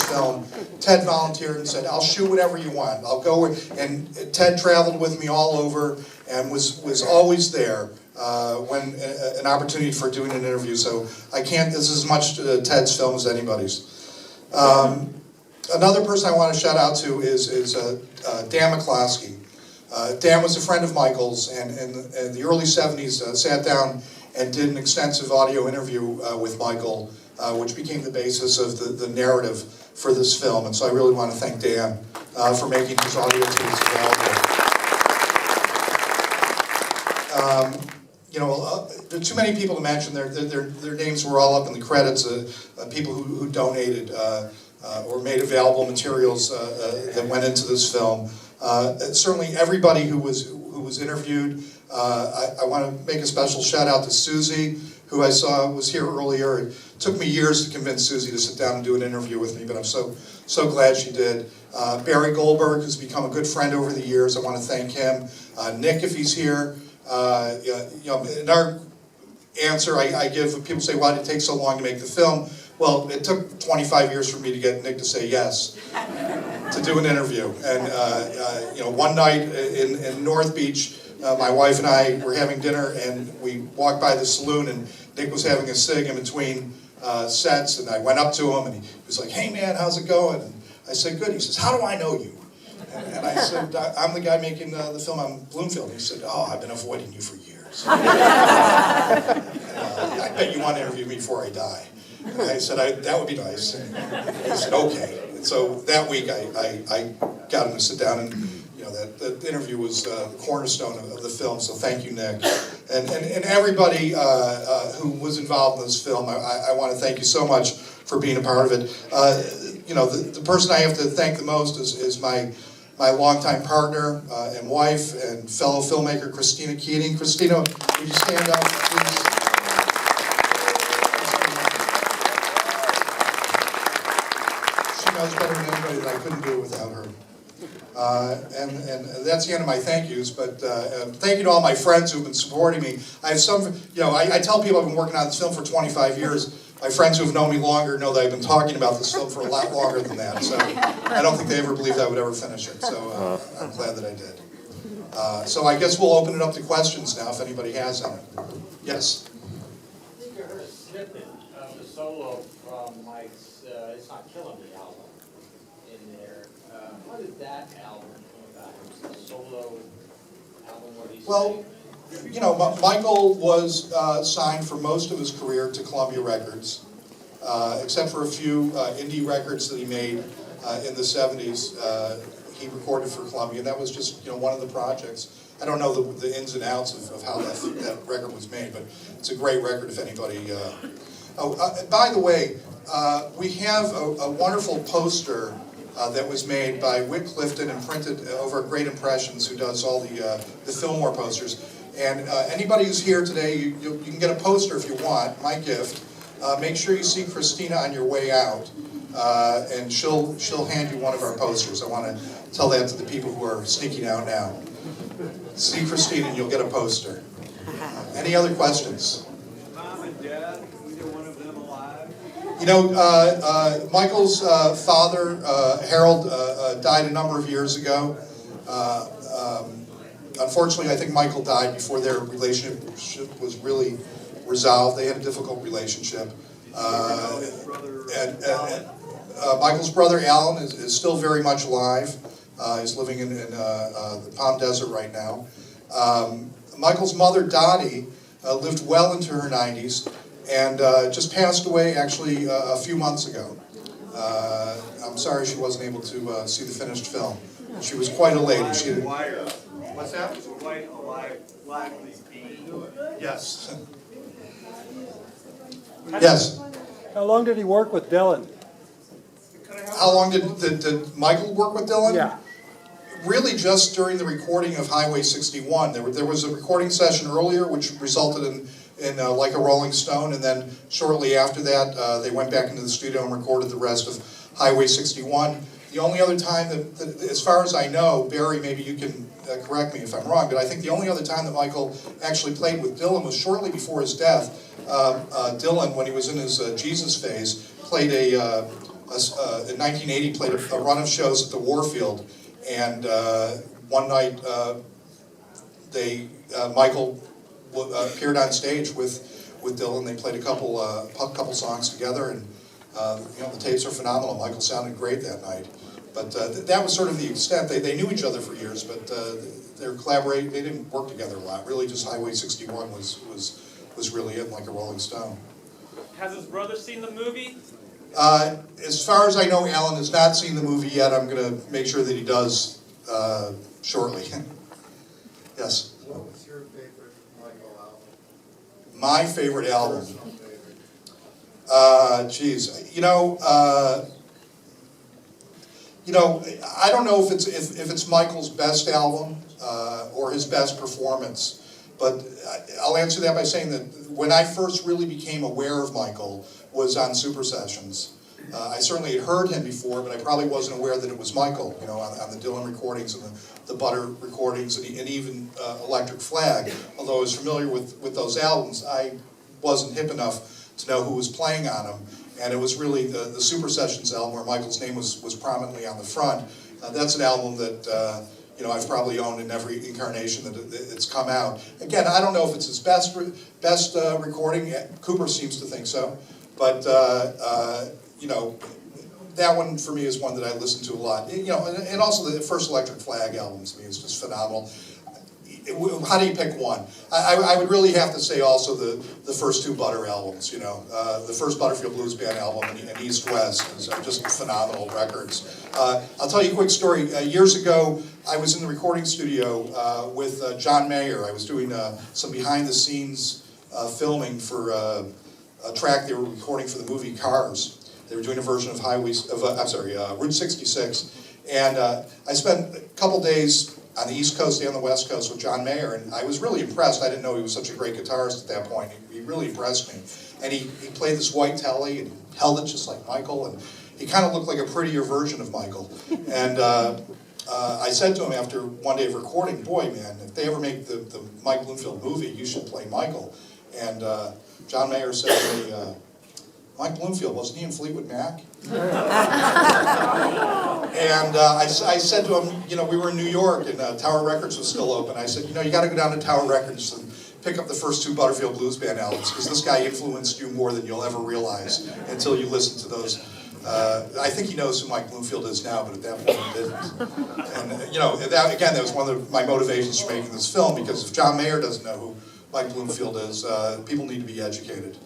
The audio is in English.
film, Ted volunteered and said, "I'll shoot whatever you want. I'll go," and Ted traveled with me all over and was always there when an opportunity for doing an interview. So this is as much Ted's film as anybody's. Another person I want to shout out to is Dan McCloskey. Dan was a friend of Michael's, and in the early 70s sat down and did an extensive audio interview with Michael, which became the basis of the narrative for this film. And so I really want to thank Dan for making his audio tapes available. There are too many people to mention. Their names were all up in the credits. People who donated or made available materials that went into this film. Certainly, everybody who was interviewed. I want to make a special shout out to Susie, who I saw was here earlier. It took me years to convince Susie to sit down and do an interview with me, but I'm so glad she did. Barry Goldberg, who's become a good friend over the years. I want to thank him. Nick, if he's here. In our answer, I give, people say, "Why did it take so long to make the film?" Well, it took 25 years for me to get Nick to say yes to do an interview. And one night in North Beach, my wife and I were having dinner, and we walked by the saloon, and Nick was having a cig in between sets, and I went up to him, and he was like, "Hey man, how's it going?" And I said, "Good." He says, "How do I know you?" And I said, "I'm the guy making the film on Bloomfield." He said, "Oh, I've been avoiding you for years." I bet you want to interview me before I die. And I said, "That would be nice." And he said, "Okay." And so that week I got him to sit down, and that interview was the cornerstone of the film. So thank you, Nick, and everybody who was involved in this film. I want to thank you so much for being a part of it. The person I have to thank the most is my longtime partner and wife and fellow filmmaker, Christina Keating. Christina, would you stand up, please? She knows better than anybody that I couldn't do it without her. And that's the end of my thank yous, but thank you to all my friends who've been supporting me. I have some, I tell people I've been working on this film for 25 years. My friends who have known me longer know that I've been talking about this film for a lot longer than that, so I don't think they ever believed I would ever finish it, so I'm glad that I did. So I guess we'll open it up to questions now, if anybody has any. Yes? I think I heard a snippet of the solo from Mike's It's Not Killing Me album in there. What did that album come about? It was a solo album where he sang? Michael was signed for most of his career to Columbia Records, except for a few indie records that he made in the 70s. He recorded for Columbia, and that was just one of the projects. I don't know the ins and outs of how that record was made, but it's a great record if anybody... by the way, we have a wonderful poster that was made by Whit Clifton and printed over at Great Impressions, who does all the Fillmore posters. And anybody who's here today, you can get a poster if you want, my gift. Make sure you see Christina on your way out, and she'll hand you one of our posters. I want to tell that to the people who are sneaking out now. See Christina and you'll get a poster. Any other questions? Mom and Dad, either one of them alive? Michael's father, Harold, died a number of years ago. Unfortunately, I think Michael died before their relationship was really resolved. They had a difficult relationship. Michael's brother, Alan, is still very much alive. He's living in the Palm Desert right now. Michael's mother, Dottie, lived well into her 90s and just passed away actually a few months ago. I'm sorry she wasn't able to see the finished film. She was quite a lady. She had, what's that? Quite alive, lively being. Yes. Yes. How long did he work with Dylan? How long did Michael work with Dylan? Yeah. Really just during the recording of Highway 61. There was a recording session earlier which resulted in Like a Rolling Stone, and then shortly after that they went back into the studio and recorded the rest of Highway 61. The only other time that as far as I know, Barry, maybe you can correct me if I'm wrong, but I think the only other time that Michael actually played with Dylan was shortly before his death. Dylan, when he was in his Jesus phase, played a in 1980 played a run of shows at the Warfield, and one night Michael appeared on stage with Dylan. They played a couple songs together, and the tapes are phenomenal. Michael sounded great that night. But that was sort of the extent. They knew each other for years, but they're collaborating. They didn't work together a lot. Really, just Highway 61 was really it, like a Rolling Stone. Has his brother seen the movie? As far as I know, Alan has not seen the movie yet. I'm going to make sure that he does shortly. Yes. What was your favorite Michael album? My favorite album. Personal favorite. Geez, I don't know if it's Michael's best album or his best performance, but I'll answer that by saying that when I first really became aware of Michael was on Super Sessions. I certainly had heard him before, but I probably wasn't aware that it was Michael, on the Dylan recordings and the Butter recordings and even Electric Flag. Although I was familiar with those albums, I wasn't hip enough to know who was playing on them. And it was really the Super Sessions album where Michael's name was prominently on the front. That's an album that I've probably owned in every incarnation that it's come out. Again, I don't know if it's his best recording. Cooper seems to think so, but that one for me is one that I listen to a lot. And also the first Electric Flag album to me is just phenomenal. How do you pick one? I would really have to say also the first two Butter albums, the first Butterfield Blues Band album and East West are just phenomenal records. I'll tell you a quick story. Years ago, I was in the recording studio with John Mayer. I was doing some behind the scenes filming for a track they were recording for the movie Cars. They were doing a version of Route 66. And I spent a couple days on the East Coast and the West Coast with John Mayer, and I was really impressed. I didn't know he was such a great guitarist at that point. He really impressed me. And he played this white telly and held it just like Michael, and he kind of looked like a prettier version of Michael. And I said to him after one day of recording, boy, man, if they ever make the Mike Bloomfield movie, you should play Michael. And John Mayer said to me, Mike Bloomfield, wasn't he in Fleetwood Mac? And I said to him, we were in New York and Tower Records was still open. I said, you got to go down to Tower Records and pick up the first two Butterfield Blues Band albums, because this guy influenced you more than you'll ever realize until you listen to those. I think he knows who Mike Bloomfield is now, but at that point he didn't. And that was one of my motivations for making this film, because if John Mayer doesn't know who Mike Bloomfield is, people need to be educated.